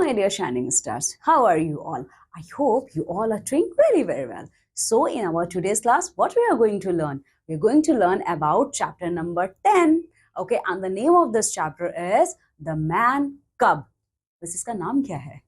my dear shining stars. How are you all? I hope you all are doing very, very well. So, in our today's class, what we are going to learn? We're going to learn about chapter number 10. Okay, and the name of this chapter is The Man Cub. बस इसका नाम क्या है?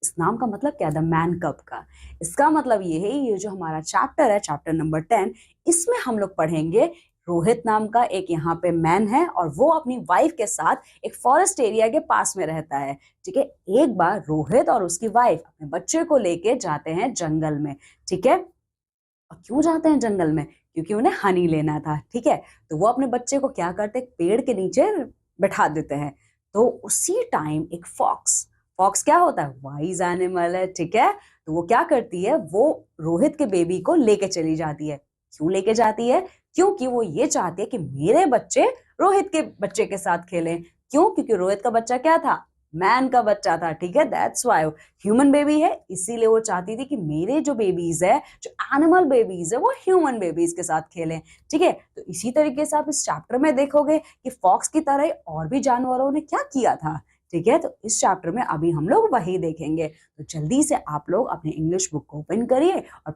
इस नाम का मतलब क्या है? द मैन कब का। इसका मतलब ये है, ये जो हमारा चैप्टर है, चैप्टर नंबर 10, इसमें हम लोग पढ़ेंगे रोहित नाम का एक यहाँ पे मैन है और वो अपनी वाइफ के साथ एक फॉरेस्ट एरिया के पास में रहता है। ठीक है, एक बार रोहित और उसकी वाइफ अपने बच्चे को लेके जाते हैं जंगल में। ठीक है, और क्यों जाते हैं जंगल में? क्योंकि उन्हें हनी लेना था। ठीक है, तो वो अपने बच्चे को क्या करते हैं, पेड़ के नीचे बैठा देते हैं। तो उसी टाइम एक फॉक्स क्या होता है, वाइज एनिमल है। ठीक है, तो वो क्या करती है, वो रोहित के बेबी को लेके चली जाती है। क्यों लेके जाती है? क्योंकि वो ये चाहती है कि मेरे बच्चे रोहित के बच्चे के साथ खेलें। क्यों? क्योंकि रोहित का बच्चा क्या था, मैन का बच्चा था। ठीक है, दैट्स व्हाई ह्यूमन बेबी है, इसीलिए वो चाहती थी कि मेरे जो बेबीज है, जो एनिमल बेबीज है, वो ह्यूमन बेबीज के साथ खेलें। ठीक है, तो इसी तरीके से आप इस चैप्टर में देखोगे कि फॉक्स की तरह और भी जानवरों ने क्या किया था। ठीक है, तो इस चैप्टर में अभी हम लोग वही देखेंगे। तो जल्दी से आप लोग अपने इंग्लिश बुक को ओपन करिए और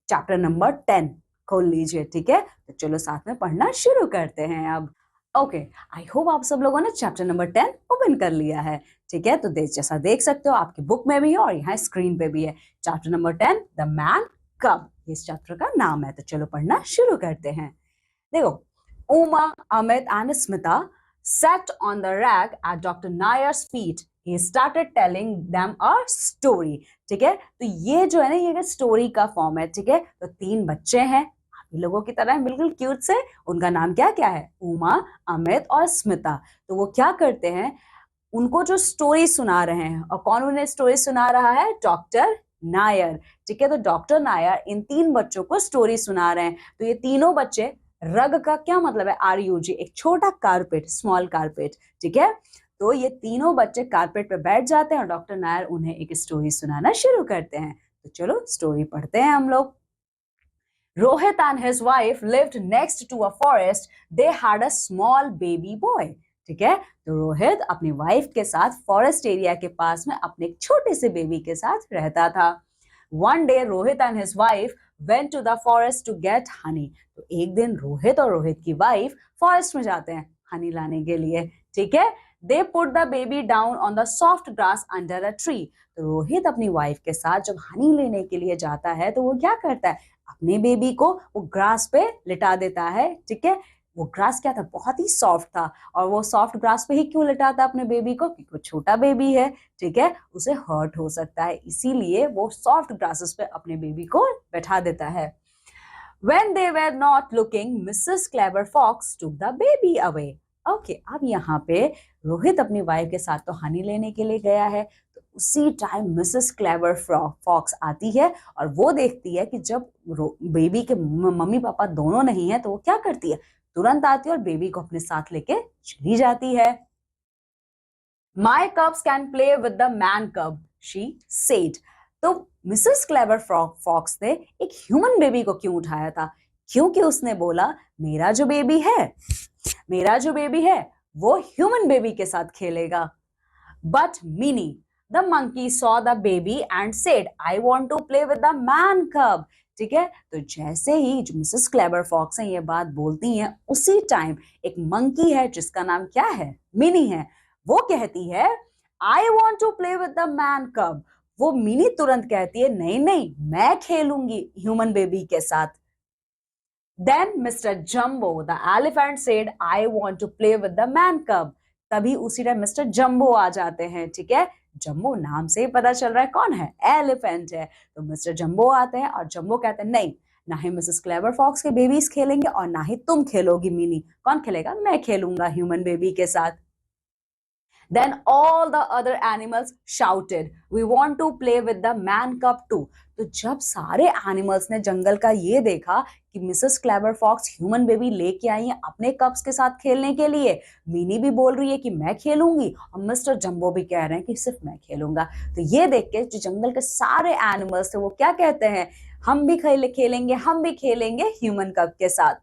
चैप्टर नंबर 10 खोल लीजिए। ठीक है, तो चलो साथ में पढ़ना शुरू करते हैं अब। ओके, आई होप आप सब लोगों ने चैप्टर नंबर 10 ओपन कर लिया है। ठीक है, तो जैसा देख सकते हो आपकी बुक में भी है और यहाँ स्क्रीन पे भी है। चैप्टर नंबर 10, द मैन कब, इस चैप्टर का नाम है। तो चलो पढ़ना शुरू करते हैं। देखो, Uma, Amit and Smita sat on the rag at Dr. Nayar's feet. He started telling them a story. ठीक है, तो ये जो है ना, ये स्टोरी का फॉर्म है। ठीक है, तो 3 बच्चे हैं आप लोगों की तरह, बिल्कुल क्यूट से। उनका नाम क्या क्या है, उमा, अमित और स्मिता। तो वो क्या करते हैं, उनको जो स्टोरी सुना रहे हैं। और कौन उन्हें स्टोरी सुना रहा है, डॉक्टर नायर। ठीक है, तो डॉक्टर नायर इन 3 बच्चों को स्टोरी सुना रहे हैं। तो ये तीनों बच्चे, रग का क्या मतलब है, RUG, एक छोटा कारपेट, स्मॉल कारपेट। ठीक है, तो ये तीनों बच्चे कारपेट पे बैठ जाते हैं और डॉक्टर नायर उन्हें एक स्टोरी सुनाना शुरू करते हैं। तो चलो स्टोरी पढ़ते हैं हम लोग। Rohit and his wife lived next to a forest. They had a small baby boy. ठीक है, तो रोहित अपनी वाइफ के साथ फॉरेस्ट एरिया के पास में अपने एक छोटे से बेबी के साथ रहता था। One day Rohit and his wife went to the forest to get honey. तो एक दिन रोहित और रोहित की वाइफ फॉरेस्ट में जाते हैं हनी लाने के लिए। ठीक है, they put the baby down on the soft grass under a tree. तो रोहित अपनी वाइफ के साथ जब हनी लेने के लिए जाता है तो वो क्या करता है, अपने बेबी को वो ग्रास पे लिटा देता है। ठीक है, वो ग्रास क्या था, बहुत ही सॉफ्ट था। और वो सॉफ्ट ग्रास पे ही क्यों लिटाता अपने बेबी को, क्योंकि वो छोटा बेबी है। ठीक है, उसे हर्ट हो सकता है, इसीलिए वो सॉफ्ट ग्रासेस पे अपने बेबी को बैठा देता है। When they were not looking, Mrs. Clever Fox took the baby away. Okay, अब यहाँ पे रोहित अपनी वाइफ के साथ तो हनी लेने के लिए गया है। तो उसी टाइम मिसेस क्लेवर फॉक्स आती है और वो देखती है कि जब बेबी के मम्मी पापा दोनों नहीं है, तो वो क्या करती है, तुरंत आती है और बेबी को अपने साथ लेके चली जाती है। My cubs can play with the man cub, she said. तो मिसेस क्लेवर फॉक्स ने एक ह्यूमन बेबी को क्यों उठाया था? क्योंकि उसने बोला मेरा जो बेबी है वो ह्यूमन बेबी के साथ खेलेगा। But Mini the monkey saw the baby and said I want to play with the man cub. ठीक है, तो जैसे ही जो मिसेस क्लेवर फॉक्स है ये बात बोलती हैं, उसी टाइम एक मंकी है जिसका नाम क्या है, मिनी है, वो कहती है I want to play with the man cub. वो मिनी तुरंत कहती है नहीं नहीं, मैं खेलूंगी ह्यूमन बेबी के साथ। Then Mr. Jumbo, the elephant said, I want to play with the man cub. तभी उसी टाइम मिस्टर जम्बो आ जाते हैं। ठीक है, जम्बो नाम से ही पता चल रहा है कौन है, एलिफेंट है। तो मिस्टर जम्बो आते हैं और जम्बो कहते हैं नहीं, ना ही मिसेस क्लेवर फॉक्स के बेबीज खेलेंगे और ना ही तुम खेलोगी मिनी। कौन खेलेगा? मैं खेलूंगा ह्यूमन बेबी के साथ। Then all the other animals shouted, "We want to play with the man cub too." तो जब सारे एनिमल्स ने जंगल का ये देखा कि Mrs Clever Fox human baby लेके आई है अपने कब्स के साथ खेलने के लिए, मिनी भी बोल रही है कि मैं खेलूंगी और मिस्टर जंबो भी कह रहे हैं कि सिर्फ मैं खेलूंगा। तो ये देख के जो जंगल के सारे एनिमल्स थे वो क्या कहते हैं, हम भी खेलेंगे ह्यूमन कब के साथ।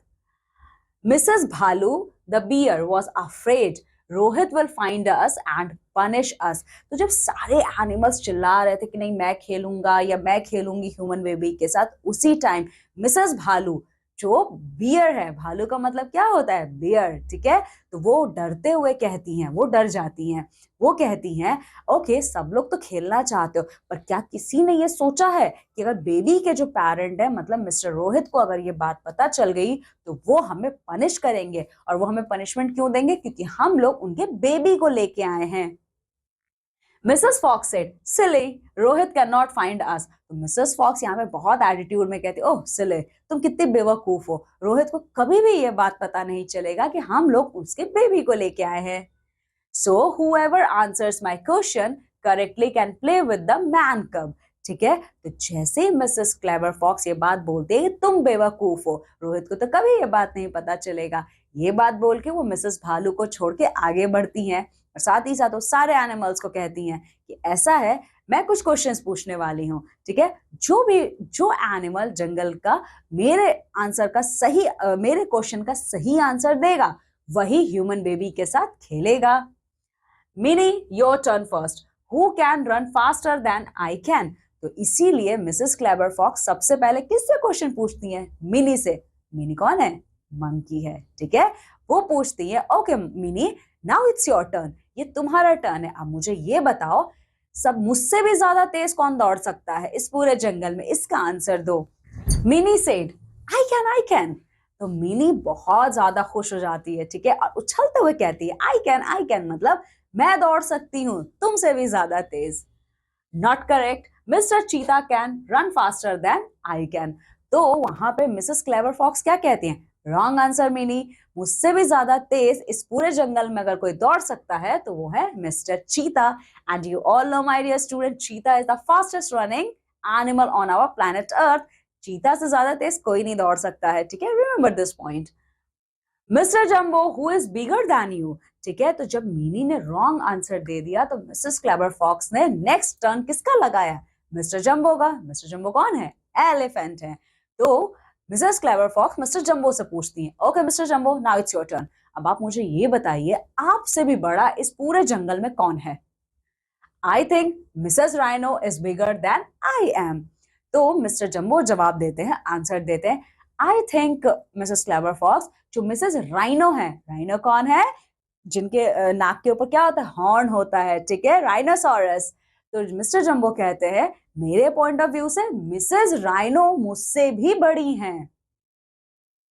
Mrs. Bhalu, the bear, was afraid Rohit will find us and punish us. तो जब सारे एनिमल्स चिल्ला रहे थे कि नहीं मैं खेलूंगा या मैं खेलूंगी ह्यूमन बेबी के साथ, उसी टाइम मिसेस भालू, जो बियर है, भालू का मतलब क्या होता है, बियर, ठीक है, तो वो डरते हुए कहती हैं, वो डर जाती हैं, वो कहती हैं ओके सब लोग तो खेलना चाहते हो, पर क्या किसी ने ये सोचा है कि अगर बेबी के जो पेरेंट है मतलब मिस्टर रोहित को अगर ये बात पता चल गई तो वो हमें पनिश करेंगे, और वो हमें पनिशमेंट क्यों देंगे, क्योंकि हम लोग उनके बेबी को लेके आए हैं। Mrs Fox said silly Rohit can not find us. तो मिसेस फॉक्स यहाँ पे बहुत एटीट्यूड में कहती ओह सिली तुम कितनी बेवकूफ हो, रोहित को कभी भी ये बात पता नहीं चलेगा कि हम लोग उसके बेबी को लेके आए हैं। सो whoever answers my question correctly can play with the man cub। ठीक है, तो जैसे मिसेस क्लेवर फॉक्स ये बात बोलते हैं तुम बेवकूफ हो, रोहित को तो कभी ये बात नहीं पता चलेगा, ये बात बोल के वो मिसेस भालू को छोड़ के आगे बढ़ती हैं, और साथ ही साथ वो सारे एनिमल्स को कहती हैं कि ऐसा है मैं कुछ क्वेश्चंस पूछने वाली हूँ, ठीक है, जो एनिमल जंगल का मेरे आंसर का सही मेरे क्वेश्चन का सही आंसर देगा वही ह्यूमन बेबी के साथ खेलेगा। Mini your turn first, who can run faster than I can. तो इसीलिए मिसेस क्लेवर फॉक्स सबसे पहले किससे क्वेश्चन पूछती हैं, मिनी से। मिनी कौन है, मंकी है, ठीक है, वो पूछती है okay mini now it's your turn, ये तुम्हारा टर्न है, अब मुझे ये बताओ सब मुझसे भी ज्यादा तेज कौन दौड़ सकता है इस पूरे जंगल में, इसका आंसर दो। Mini said I can I can. तो मिनी बहुत ज्यादा खुश हो जाती है, ठीक है, और उछलते हुए कहती है आई कैन मतलब मैं दौड़ सकती हूँ तुमसे भी ज्यादा तेज। Not correct, Mr Cheetah can run faster than I can. तो वहां पे मिसेस क्लेवर फॉक्स क्या कहती हैं, रॉन्ग आंसर मिनी, मुझसे भी ज्यादा तेज इस पूरे जंगल में अगर कोई दौड़ सकता है तो वो है mister cheetah. And you all know my dear student, cheetah is the fastest running animal on our planet earth. चीता से ज्यादा तेज कोई नहीं दौड़ सकता है, ठीक है, remember this point. Mister jumbo who is bigger then you. ठीक है, तो जब मिनी ने रॉन्ग आंसर दे दिया तो मिसेस क्लेवर फॉक्स ने नेक्स्ट टर्न किसका लगाया, मिस्टर जंबो का। मिस्टर जंबो कौन है, एलिफेंट है। तो Mrs Clever Fox Mr Jumbo से पूछती है okay Mr Jumbo now it's your turn, अब आप मुझे ये बताइए आपसे भी बड़ा इस पूरे जंगल में कौन है। I think Mrs Rhino is bigger than I am. तो मिस्टर जंबो जवाब देते हैं, आंसर देते हैं I think Mrs Clever Fox, जो मिसेस राइनो है, राइनो कौन है, जिनके नाक के ऊपर क्या होता है, हॉर्न होता है, ठीक है, राइनोसोरस। तो मिस्टर जंबो कहते हैं मेरे पॉइंट ऑफ व्यू से मिसेस राइनो मुझसे भी बड़ी हैं।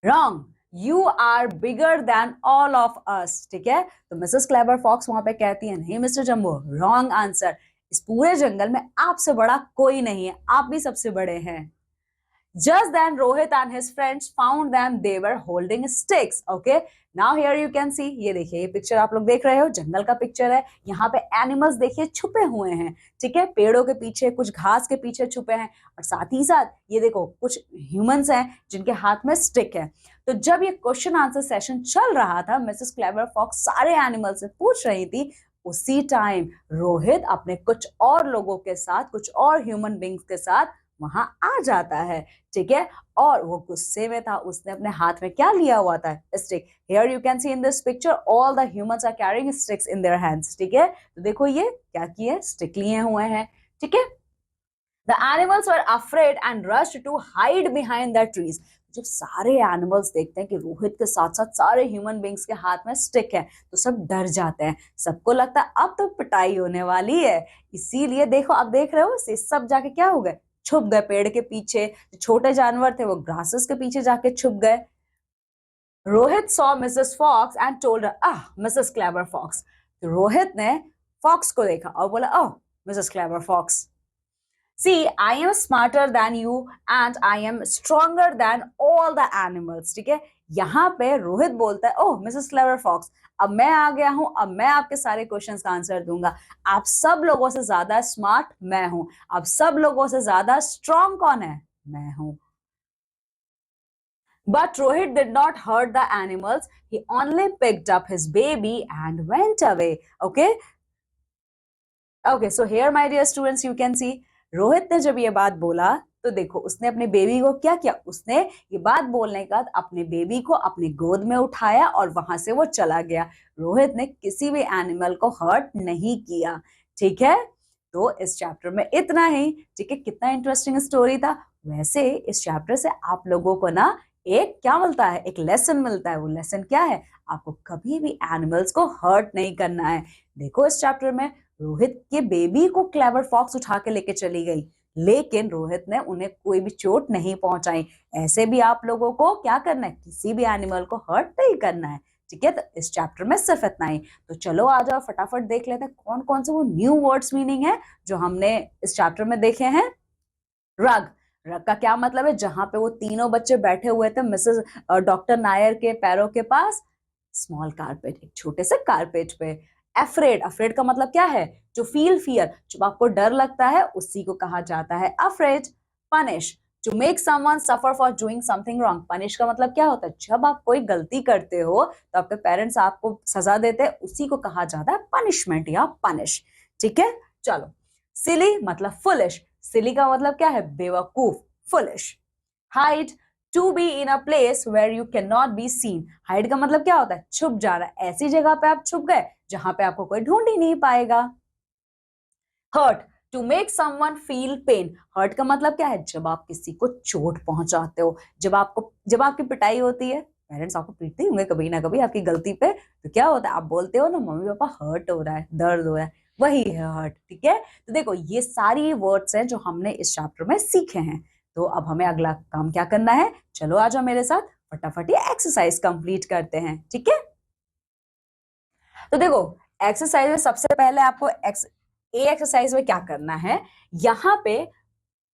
Wrong, you are bigger than all of us. ठीक है, तो मिसेस क्लेवर फॉक्स वहां पे कहती है नहीं मिस्टर जंबो, रॉन्ग आंसर, इस पूरे जंगल में आपसे बड़ा कोई नहीं है, आप भी सबसे बड़े हैं। Just then Rohit and his friends found them, they were holding sticks. Okay, now here you can see, ये देखिए ये पिक्चर आप लोग देख रहे हो, जंगल का पिक्चर है, यहाँ पे एनिमल्स देखिए छुपे हुए हैं, ठीक है, पेड़ों के पीछे, कुछ घास के पीछे छुपे हैं, और साथ ही साथ ये देखो कुछ ह्यूमंस हैं जिनके हाथ में स्टिक है। तो जब ये क्वेश्चन आंसर सेशन चल रहा था, मिसेस क्लेवर फॉक्स सारे एनिमल से पूछ रही थी, उसी टाइम रोहित अपने कुछ और लोगों के साथ, कुछ और ह्यूमन बींग्स के साथ वहां आ जाता है, ठीक है, और वो गुस्से में था, उसने अपने हाथ में क्या लिया हुआ था, stick. Here you can see in this picture all the humans are carrying sticks in their hands. ठीक है, तो देखो ये क्या किए, स्टिक लिए हुए हैं, ठीक है। The animals were afraid and rushed to hide behind the trees. जब सारे एनिमल्स देखते हैं कि रोहित के साथ साथ सारे ह्यूमन बींग्स के हाथ में स्टिक है तो सब डर जाते हैं, सबको लगता है अब तो पिटाई होने वाली है, इसीलिए देखो अब देख रहे हो सब जाके क्या हो गए, छुप गए पेड़ के पीछे, जो छोटे जानवर थे वो ग्रासेस के पीछे जाके छुप गए। Rohit saw Mrs Fox and told her Mrs Clever Fox. तो रोहित ने फॉक्स को देखा और बोला oh Mrs Clever Fox, see I am smarter than you and I am stronger than all the animals। ठीक है, यहाँ पे रोहित बोलता है ओह मिसेस क्लेवर फॉक्स, अब मैं आ गया हूं, अब मैं आपके सारे क्वेश्चंस का आंसर दूंगा, आप सब लोगों से ज्यादा स्मार्ट मैं हूं, अब सब लोगों से ज्यादा स्ट्रॉन्ग कौन है, मैं हूं। But Rohit did not hurt the animals, he only picked up his baby and went away। Okay, okay, so here my dear students you can see Rohit ने जब ये बात बोला तो देखो उसने अपने बेबी को क्या किया, उसने ये बात बोलने के बाद अपने बेबी को अपनी गोद में उठाया और वहां से वो चला गया। रोहित ने किसी भी एनिमल को हर्ट नहीं किया। ठीक है, तो इस चैप्टर में इतना ही। ठीक है, कितना इंटरेस्टिंग स्टोरी था। वैसे इस चैप्टर से आप लोगों को ना एक क्या मिलता है, एक लेसन मिलता है। वो लेसन क्या है, आपको कभी भी एनिमल्स को हर्ट नहीं करना है। देखो इस चैप्टर में रोहित के बेबी को क्लेवर फॉक्स उठा के लेके चली गई, लेकिन रोहित ने उन्हें कोई भी चोट नहीं पहुंचाई। ऐसे भी आप लोगों को क्या करना है, किसी भी एनिमल को हर्ट नहीं करना है। ठीक है, तो इस चैप्टर में सिर्फ इतना ही। तो चलो आ जाओ फटाफट देख लेते हैं कौन कौन से वो न्यू वर्ड्स मीनिंग है जो हमने इस चैप्टर में देखे हैं। रग, रग का क्या मतलब है, जहां पे वो तीनों बच्चे बैठे हुए थे मिसेस डॉक्टर नायर के पैरों के पास, स्मॉल कारपेट, एक छोटे से कारपेट पे। अफ्रेड, अफ्रेड का मतलब क्या है, जो फील फियर, जब आपको डर लगता है उसी को कहा जाता है afraid. Punish, to make someone suffer for doing something wrong. Punish का मतलब क्या होता है, जब आप कोई गलती करते हो तो आपके पेरेंट्स आपको सजा देते हैं, उसी को कहा जाता है पनिशमेंट या पनिश। ठीक है, चलो। सिली मतलब फुलिश, सिली का मतलब क्या है, बेवकूफ, foolish. Hide, to be in a place where you can not be seen. Hide का मतलब क्या होता है, छुप जाना, ऐसी जगह पे आप छुप गए जहां पे आपको कोई ढूंढ ही नहीं पाएगा। Hurt, to make someone feel pain. Hurt का मतलब क्या है, जब आप किसी को चोट पहुंचाते हो, जब आपकी पिटाई होती है, पेरेंट्स आपको पीटते होंगे कभी ना कभी आपकी गलती पे, तो क्या होता है, आप बोलते हो ना मम्मी पापा हर्ट हो रहा है, दर्द हो रहा है, वही है हर्ट। ठीक है, तो देखो ये सारी वर्ड्स हैं जो हमने इस चैप्टर में सीखे हैं। तो अब हमें अगला काम क्या करना है, चलो आ जाओ मेरे साथ, फटाफट ये एक्सरसाइज कंप्लीट करते हैं। ठीक है, तो देखो एक्सरसाइज में सबसे पहले आपको एक्सरसाइज में क्या करना है, यहाँ पे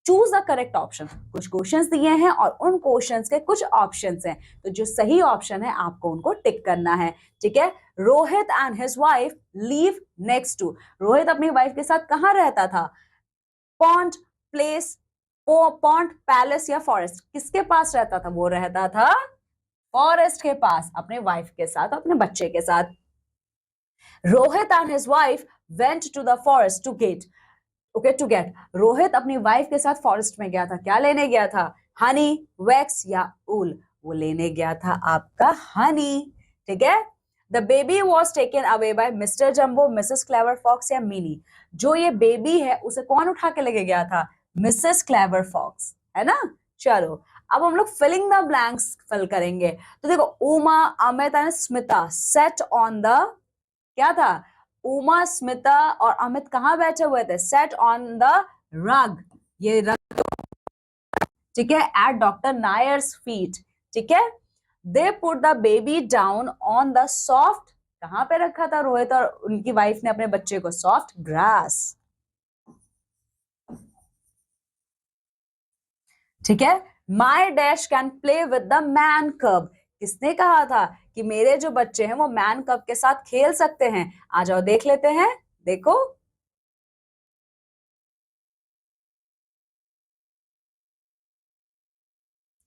चूज द करेक्ट ऑप्शन। कुछ क्वेश्चंस दिए हैं और उन क्वेश्चंस के कुछ ऑप्शंस हैं, तो जो सही ऑप्शन है आपको उनको टिक करना है। ठीक है, Rohit and his wife live next to. Rohit अपनी वाइफ के साथ कहाँ रहता था, पॉन्ड, प्लेस, पॉन्ड, पैलेस या फॉरेस्ट, किसके पास रहता था, वो रहता था फॉरेस्ट के पास, अपने वाइफ के साथ, अपने बच्चे के साथ। Rohit and his wife went to the forest to get, okay to get, Rohit अपनी वाइफ के साथ फॉरेस्ट में गया था, क्या लेने गया था, हनी, वैक्स या ऊल, वो लेने गया था आपका हनी। ठीक है, the baby was taken away by Mr Jumbo, Mrs Clever Fox या मिनी। जो ये बेबी है उसे कौन उठा के लेके गया था, मिसेस क्लेवर फॉक्स, है ना। चलो अब हम लोग फिलिंग द ब्लैंक्स फिल करेंगे। तो देखो Uma, Amit and Smita set on the, क्या था, उमा, स्मिता और अमित कहां बैठे हुए थे, सेट ऑन द रग, ये रग, ठीक है, एट डॉक्टर नायर्स फीट। ठीक है, they put the baby down on the soft, कहां पे रखा था रोहित और उनकी वाइफ ने अपने बच्चे को, सॉफ्ट ग्रास। ठीक है, माई dash can play with the man कब, किसने कहा था कि मेरे जो बच्चे हैं वो मैन कब के साथ खेल सकते हैं, आ जाओ देख लेते हैं। देखो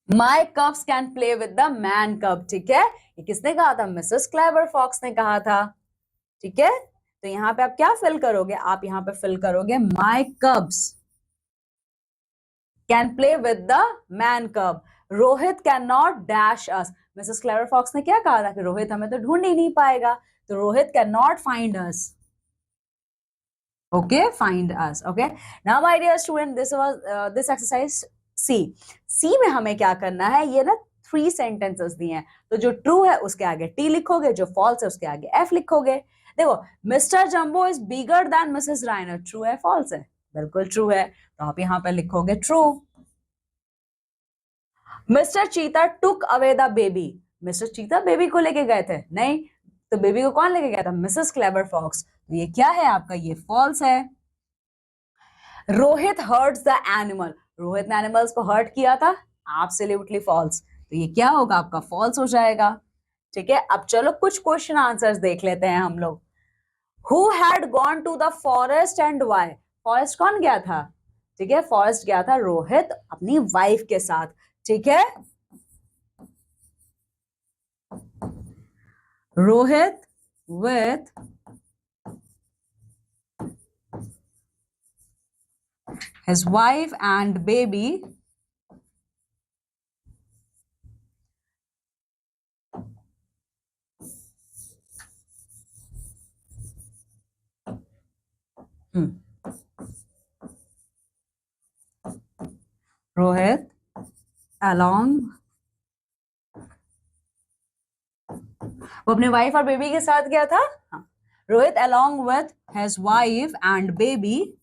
my cubs can play with the man cub. ठीक है, ये किसने कहा था, मिसेस क्लेवर फॉक्स ने कहा था। ठीक है, तो यहाँ पे आप क्या फिल करोगे, आप यहाँ पे फिल करोगे my cubs can play with the man cub, Rohit can not dash us. Mrs Clever Fox ने क्या कहा था कि रोहित हमें तो ढूंढ ही नहीं पाएगा, तो Rohit can not find us. Okay, find us. Okay, now my dear student, this was this exercise C. C में हमें क्या करना है, ये ना 3 sentences दिए हैं, तो जो true है उसके आगे T लिखोगे, जो false है उसके आगे F लिखोगे। देखो mister jumbo is bigger then Mrs राइनर, true है false है, बिल्कुल ट्रू है, तो आप यहाँ पे लिखोगे ट्रू। मिस्टर चीता took away the baby, mister चीता बेबी को लेके गए थे, नहीं, तो बेबी को कौन लेके गया था, मिसेस क्लेवर फॉक्स, तो ये क्या है आपका, ये false है। Rohit hertz the animal, Rohit ने एनिमल्स को हर्ट किया था, एब्सोल्युटली फॉल्स, तो ये क्या होगा आपका, फॉल्स हो जाएगा। ठीक है, अब चलो कुछ क्वेश्चन आंसर्स देख लेते हैं हम लोग। Who had gone to the forest and why, forest कौन गया था, ठीक है, फॉरेस्ट गया था रोहित अपनी वाइफ के साथ। ठीक है, Rohit with his wife and baby Rohit along वो अपने वाइफ और बेबी के साथ गया था. हाँ. Rohit along with his wife and baby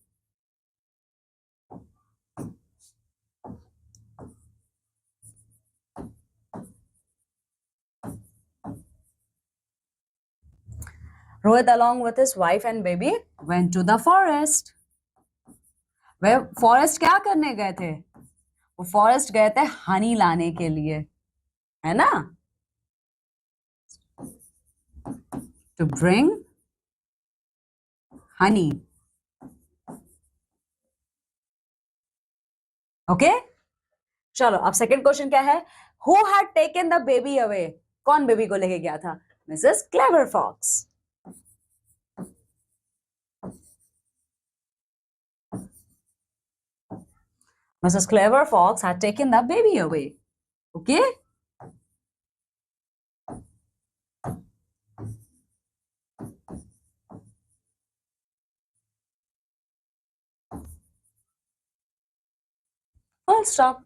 Rohit along with his wife and baby went to the forest. Way forest क्या करने गए थे? वो फॉरेस्ट गए थे हनी लाने के लिए, है ना? To bring honey. ओके, चलो अब सेकंड क्वेश्चन क्या है? Who had taken the baby away? कौन बेबी को लेके गया था? Mrs. Clever Fox. Mrs. Clever Fox had taken the baby away. Okay? Full stop.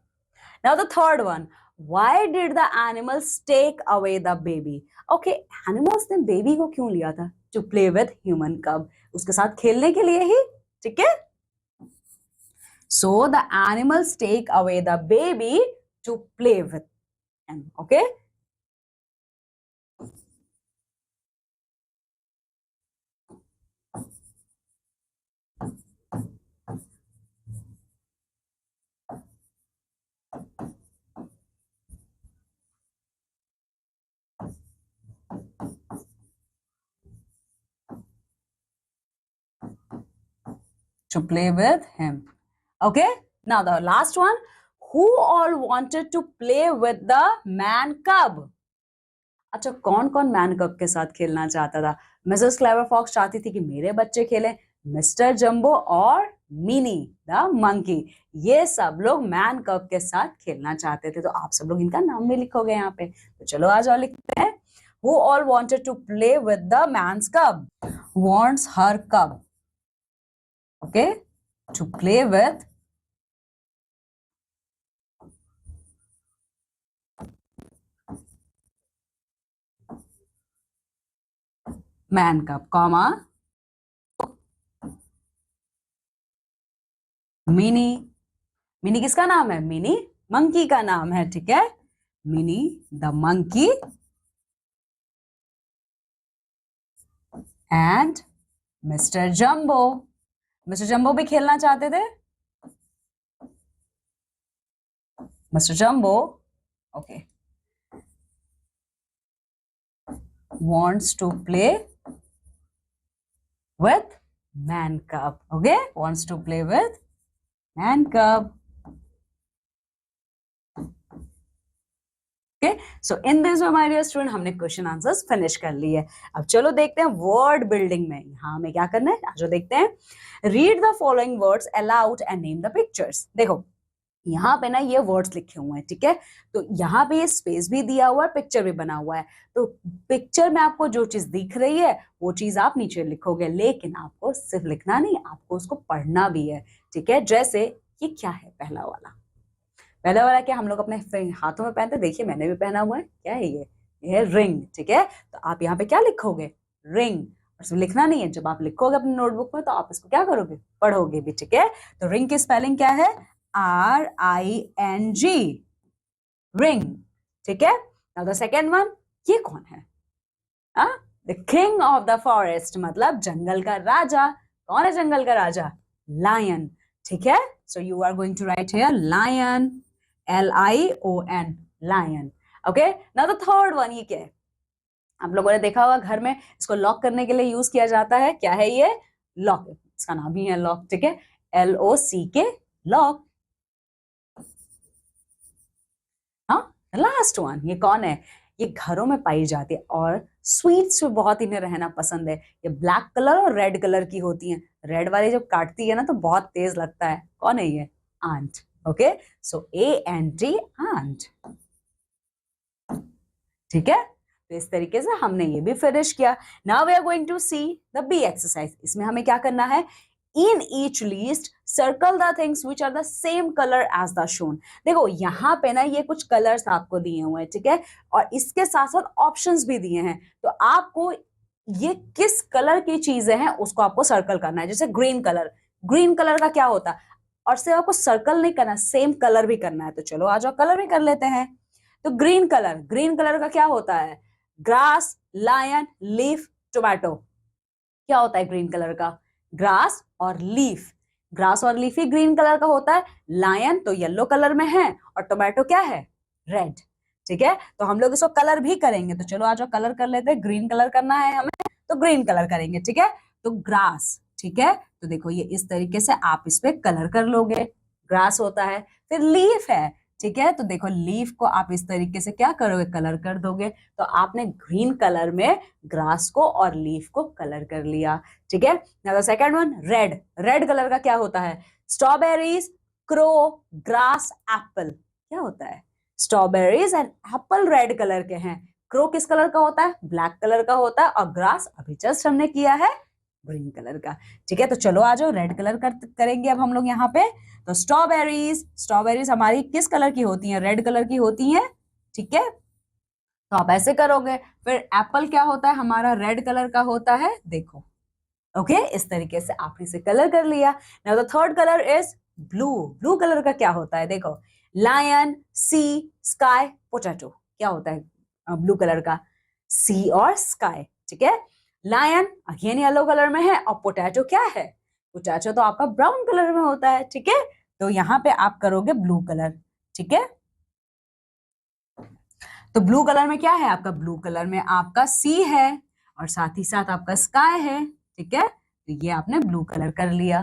Now the third one. Why did the animals take away the baby? Okay, animals ने baby को क्यों लिया था? To play with human cub. उसके साथ खेलने के लिए ही, ठीक है? So the animals take away the baby to play with him. Okay? To play with him. Okay? Now the last one. Who all wanted to play with the man cub? अच्छा, कौन कौन मैन कब के साथ खेलना चाहता था? Mrs Clever fox चाहती थी कि मेरे बच्चे खेलें. मिस्टर जंबो और मिनी द मंकी, ये सब लोग मैन कब के साथ खेलना चाहते थे. तो आप सब लोग इनका नाम भी लिखोगे यहाँ पे. तो चलो आ जाओ लिखते हैं. Who all wanted to play with the man's cub? Wants her cub. Okay, to play with man cub, comma mini. Mini किसका नाम है? मिनी मंकी का नाम है, ठीक है? Mini the monkey and mister jumbo. Mister jumbo भी खेलना चाहते थे. Mister jumbo, okay, wants to play with man cub. Okay, wants to play with man cub. Okay, so in this way my dear student हमने question answers finish कर लिए. अब चलो देखते हैं वर्ड बिल्डिंग में. यहाँ हमें क्या करना है, जो देखते हैं. Read the following words allowed and name the pictures. देखो यहाँ पे ना ये वर्ड्स लिखे हुए हैं, ठीक है? तो यहाँ पे ये स्पेस भी दिया हुआ है, पिक्चर भी बना हुआ है. तो पिक्चर में आपको जो चीज दिख रही है वो चीज आप नीचे लिखोगे, लेकिन आपको सिर्फ लिखना नहीं, आपको उसको पढ़ना भी है, ठीक है? जैसे ये क्या है? पहला वाला क्या हम लोग अपने हाथों में पहनते, देखिए मैंने भी पहना हुआ है. क्या है ये है रिंग, ठीक है? तो आप यहाँ पे क्या लिखोगे? रिंग. और सिर्फ लिखना नहीं है, जब आप लिखोगे अपने नोटबुक में तो आप इसको क्या करोगे? पढ़ोगे भी, ठीक है? तो रिंग की स्पेलिंग क्या है? RING, रिंग, ठीक है? नाउ द सेकेंड वन, ये कौन है? The king of the forest, मतलब जंगल का राजा. कौन है जंगल का राजा? लायन, ठीक है? So you are going to write here lion, LION, lion. Okay, now the third one, ये क्या है? आप लोगों ने देखा होगा घर में इसको लॉक करने के लिए यूज किया जाता है. क्या है ये? लॉक. इसका नाम ही है लॉक, ठीक है? LOCK, lock. हाँ, लास्ट वन, ये कौन है? ये घरों में पाई जाती है और स्वीट्स में बहुत इन्हें रहना पसंद है। ये ब्लैक कलर और रेड कलर की होती हैं। रेड वाली जब काटती है ना तो बहुत तेज लगता है। कौन है ये? आंट। ओके, सो ANT, आंट। ठीक है, तो इस तरीके से हमने ये भी फिनिश किया। Now we are going to see the B exercise. इसमें हमें क्या करना है? In each list circle the things which are the same colour as the shown. देखो यहाँ पे ना ये कुछ कलर्स आपको दिए हुए हैं, ठीक है, और इसके साथ साथ ऑप्शंस भी दिए हैं। तो आपको ये किस कलर की चीजें हैं उसको आपको सर्कल करना है। जैसे ग्रीन कलर, ग्रीन कलर का क्या होता है? और सिर्फ आपको सर्कल नहीं करना, सेम कलर भी करना है। तो चलो आ जाओ, कलर भी कर लेते हैं। तो ग्रीन कलर, ग्रीन कलर का क्या होता है? Grass, lion, leaf, tomato. क्या होता है ग्रीन कलर का? ग्रास और लीफ। ग्रास और लीफ ही ग्रीन कलर का होता है। लायन तो येलो कलर में है और टोमेटो क्या है? रेड। ठीक है, तो हम लोग इसको कलर भी करेंगे। तो चलो आ जाओ, कलर कर लेते हैं। ग्रीन कलर करना है हमें तो ग्रीन कलर करेंगे। ठीक है, तो ग्रास, ठीक है, तो देखो ये इस तरीके से आप इस पे कलर कर लोगे। ग्रास होता है। फिर लीफ है, ठीक है, तो देखो लीफ को आप इस तरीके से क्या करोगे? कलर कर दोगे। तो आपने ग्रीन कलर में ग्रास को और लीफ को कलर कर लिया। ठीक है, now the second one, red. Red colour का क्या होता है? Strawberries, crow, grass, Apple. क्या होता है? Strawberries and Apple red colour के हैं। क्रो किस कलर का होता है? ब्लैक कलर का होता है। और ग्रास अभी जस्ट हमने किया है ग्रीन कलर का। ठीक है, तो चलो आ जाओ, रेड कलर करेंगे अब हम लोग यहाँ पे। तो स्ट्रॉबेरीज, स्ट्रॉबेरीज हमारी किस कलर की होती हैं? रेड कलर की होती हैं। ठीक है, तो आप ऐसे करोगे। फिर एप्पल क्या होता है? हमारा रेड कलर का होता है। देखो, ओके, इस तरीके से आपने इसे कलर कर लिया। Now the third colour is blue. Blue colour का क्या होता है? देखो, लायन, सी, स्काई, पोटैटो। क्या होता है ब्लू कलर का? सी और स्काई। ठीक है, लायन अगेन येलो कलर में है और पोटैटो क्या है? पोटैटो तो आपका ब्राउन कलर में होता है। ठीक है, तो यहाँ पे आप करोगे ब्लू कलर। ठीक है, तो ब्लू कलर में क्या है आपका? ब्लू कलर में आपका सी है और साथ ही साथ आपका स्काई है। ठीक है, तो ये आपने ब्लू कलर कर लिया।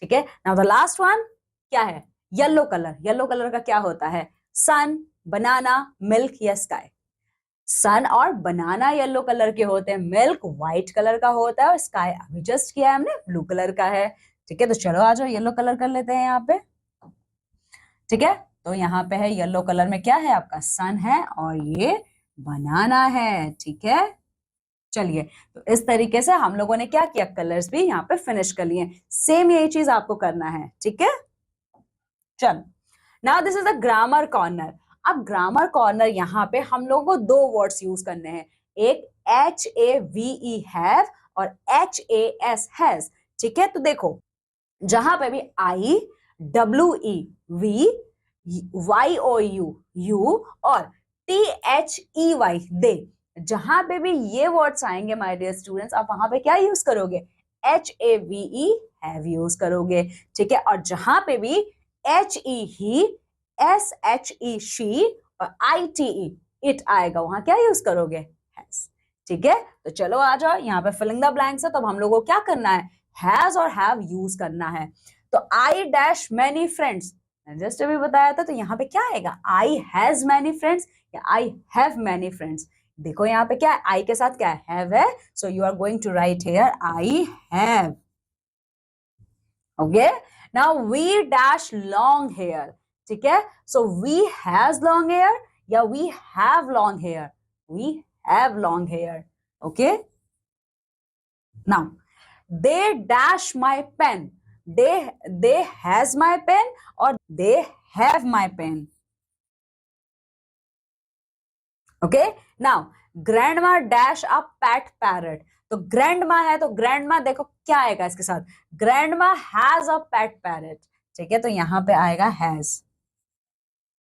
ठीक है, नाउ द लास्ट वन क्या है? Yellow colour. येलो कलर का क्या होता है? सन, बनाना, मिल्क या स्काई। सन और बनाना येलो कलर के होते हैं। मिल्क व्हाइट कलर का होता है और स्काई अभी जस्ट किया है हमने, ब्लू कलर का है। ठीक है, तो चलो आ जाओ, येलो कलर कर लेते हैं यहाँ पे। ठीक है, तो यहाँ पे है येलो कलर में क्या है? आपका सन है और ये बनाना है। ठीक है, चलिए, तो इस तरीके से हम लोगों ने क्या किया? कलर्स भी यहाँ पे फिनिश कर लिए। सेम यही चीज आपको करना है। ठीक है, चलो, now this is the grammar corner. अब ग्रामर कॉर्नर यहाँ पे हम लोगों को दो वर्ड्स यूज करने हैं। एक HAVE हैव और HAS हैज। ठीक है, तो देखो, जहां पे भी IWE वी, YOU यू और THEY दे, जहां पे भी ये वर्ड्स आएंगे माय डियर स्टूडेंट्स, आप वहां पे क्या यूज करोगे? HAVE हैव यूज करोगे। ठीक है, और जहां पे भी HE ही, SHE शी और ITE इट आएगा, वहां क्या यूज करोगे? हैज। ठीक है, तो चलो आ जाओ, यहाँ पे फिलिंग द ब्लैंक्स है, तो हम लोगों को क्या करना है? हैज और हैव यूज करना है। तो I dash many friends, just अभी बताया था, तो यहाँ पे क्या आएगा? आई हैज मैनी फ्रेंड्स या आई हैव मैनी फ्रेंड्स। देखो यहाँ पे क्या है? आई के साथ क्या है? हैव है। So you are going to write here I have. Okay, now we dash long hair. ठीक है, so we has long hair या we have long hair? We have long hair. Okay, now they dash my pen. They has my pen or they have my pen. Okay, now grandma dash a pet parrot. तो grandma है तो grandma देखो क्या आएगा इसके साथ? grandma has a pet parrot. ठीक है, तो यहाँ पे आएगा has.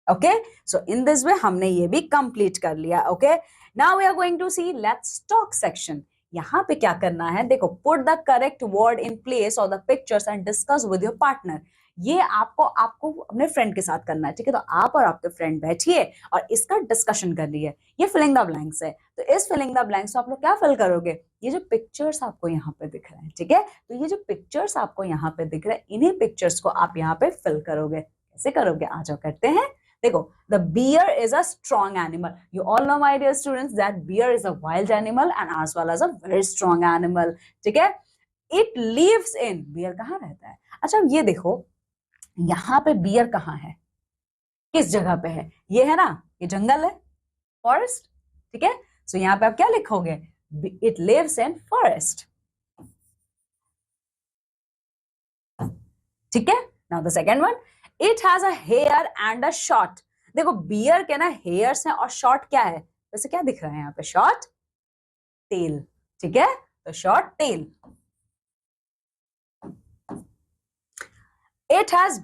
Okay, so in this way हमने ये भी complete कर लिया. Okay, now we are going to see let's talk section. यहाँ पे क्या करना है? देखो, put the correct word in place of the pictures and discuss with your partner. ये आपको अपने फ्रेंड के साथ करना है। ठीक है, तो आप और आपके फ्रेंड बैठिए और इसका डिस्कशन कर लिए। ये फिलिंग द ब्लैंक्स है, तो इस फिलिंग द ब्लैंक्स को आप लोग क्या फिल करोगे? ये जो पिक्चर्स आपको यहाँ पे दिख रहे हैं, ठीक है, तो ये जो पिक्चर्स आपको यहाँ पे दिख रहे हैं, इन्हीं पिक्चर्स को आप यहाँ पे फिल करोगे। कैसे करोगे? आ जाओ करते हैं। देखो, the bear is a strong animal. You all know, my dear students, that bear is a wild animal and as well as a very strong animal. ठीक है? It lives in, bear कहाँ रहता है? अच्छा, ये देखो, यहाँ पे bear कहाँ है? किस जगह पे है? ये है ना, ये जंगल है, फॉरेस्ट. ठीक है? सो यहाँ पे आप क्या लिखोगे? It lives in forest. ठीक है? Now the second one, it has a hair and a short. देखो, बियर के ना हेयर्स हैं और शॉर्ट क्या है? वैसे क्या दिख रहा है यहाँ पे? Short tail. ठीक है? तो short tail. It has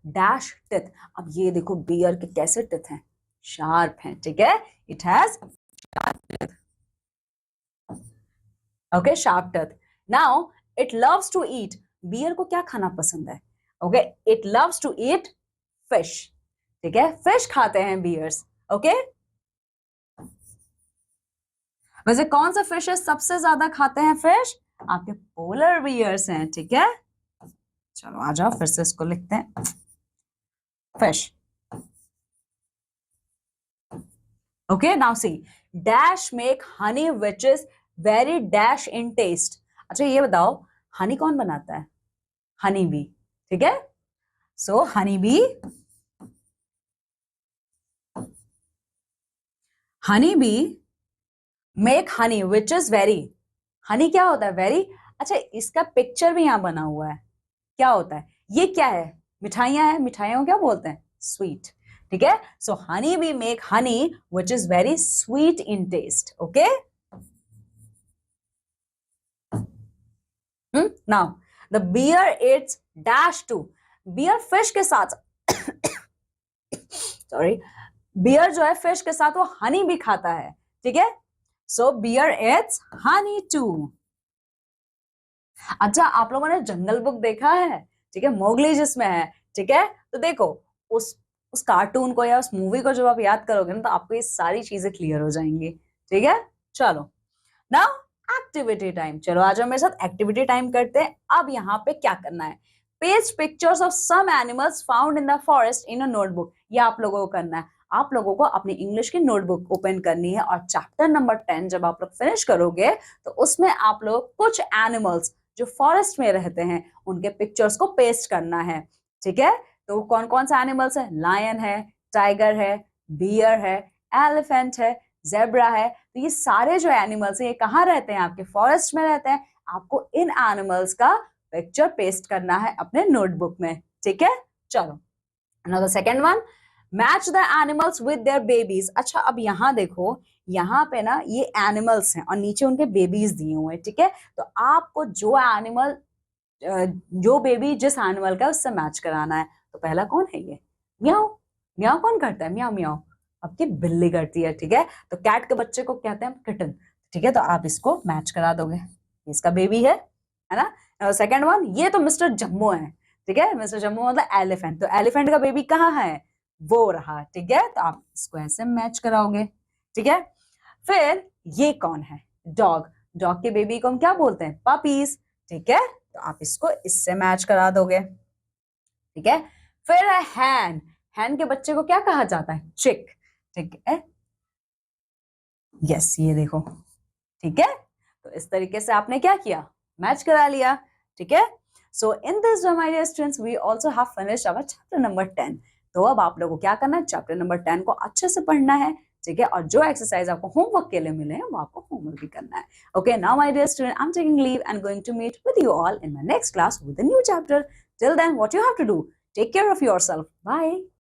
dash teeth. अब ये देखो, बियर के कैसे टिथ हैं? शार्प हैं. ठीक है? It has sharp teeth. Okay, sharp teeth. Now it loves to eat. Bear को क्या खाना पसंद है? Okay, it loves to eat fish. ठीक है? फिश खाते हैं बियर्स. ओके, वैसे कौन सा फिशेस सबसे ज्यादा खाते हैं फिश? आपके पोलर बियर्स हैं. ठीक है? चलो आ जाओ, फिर से इसको लिखते हैं. Fish. Okay, now see, dash make honey which is very dash in taste. अच्छा, ये बताओ, हनी कौन बनाता है? Honey bee. ठीक है? So honey bee make honey which is very. Honey क्या होता है? वेरी. अच्छा, इसका पिक्चर भी यहां बना हुआ है. क्या होता है? ये क्या है? मिठाइयां हैं. मिठाइयों को क्या बोलते हैं? स्वीट. ठीक है? So honey bee make honey which is very sweet in taste. Okay, now the bear it's dash too. Bear fish के साथ सॉरी, बियर जो है फिश के साथ वो हनी भी खाता है. ठीक है? सो बियर इट्स हनी टू. अच्छा, आप लोगों ने जंगल बुक देखा है? ठीक है, मोगली जिसमें है. ठीक है, तो देखो, उस कार्टून को या उस मूवी को जब आप याद करोगे ना, तो आपको ये सारी चीजें क्लियर हो जाएंगी. ठीक है? चलो, नाउ एक्टिविटी टाइम. चलो आ जाओ मेरे साथ, एक्टिविटी टाइम करते हैं. अब यहाँ पे क्या करना है? Paste pictures of some animals found in the forest in a notebook. ये आप लोगों को करना है. आप लोगों को अपनी इंग्लिश की नोटबुक ओपन करनी है और चैप्टर नंबर 10 जब आप लोग फिनिश करोगे तो उसमें आप लोग कुछ एनिमल्स जो फॉरेस्ट में रहते हैं उनके पिक्चर्स को पेस्ट करना है. ठीक है? तो कौन कौन सा एनिमल्स है? लायन है, टाइगर है, बियर है, एलिफेंट है, जेब्रा है. तो ये सारे जो एनिमल्स हैं ये कहाँ रहते हैं? आपके फॉरेस्ट में रहते हैं. आपको इन एनिमल्स का पिक्चर पेस्ट करना है अपने नोटबुक में. ठीक है? चलो, now the second one, match the animals with their babies. अच्छा, अब यहाँ देखो, यहाँ पे ना ये एनिमल्स हैं और नीचे उनके बेबीज दिए हुए हैं. ठीक है? तो आपको जो बेबी जिस एनिमल का उससे मैच कराना है. तो पहला कौन है? ये म्याऊ. म्याऊ कौन करता है? म्याऊ म्याऊ आपकी बिल्ली करती है. ठीक है? तो कैट के बच्चे को कहते हैं किटन. ठीक है? तो आप इसको मैच करा दोगे. इसका बेबी है ना? सेकंड वन, ये तो मिस्टर जम्बो है. ठीक है? मिस्टर जम्बो मतलब एलिफेंट. तो एलिफेंट का बेबी कहाँ है? वो रहा. ठीक है? तो आप इसको ऐसे मैच कराओगे. ठीक है? फिर ये कौन है? डॉग. डॉग के बेबी को हम क्या बोलते हैं? पपीज. ठीक है? तो आप इसको इससे मैच करा दोगे. ठीक है? फिर है हैन. हैन के बच्चे को क्या कहा जाता है? चिक. ठीक है? यस, ये देखो. ठीक है? तो इस तरीके से आपने क्या किया? मैच करा लिया. ठीक है? So in this my dear students we also have finished our chapter number 10. तो अब आप लोगों को क्या करना है? चैप्टर नंबर 10 को अच्छे से पढ़ना है. ठीक है? और जो एक्सरसाइज आपको होमवर्क के लिए मिले हैं वो आपको होमवर्क भी करना है. Okay, now my dear student, I am taking leave and going to meet with you all in my next class with a new chapter. Till then what you have to do, take care of yourself. Bye.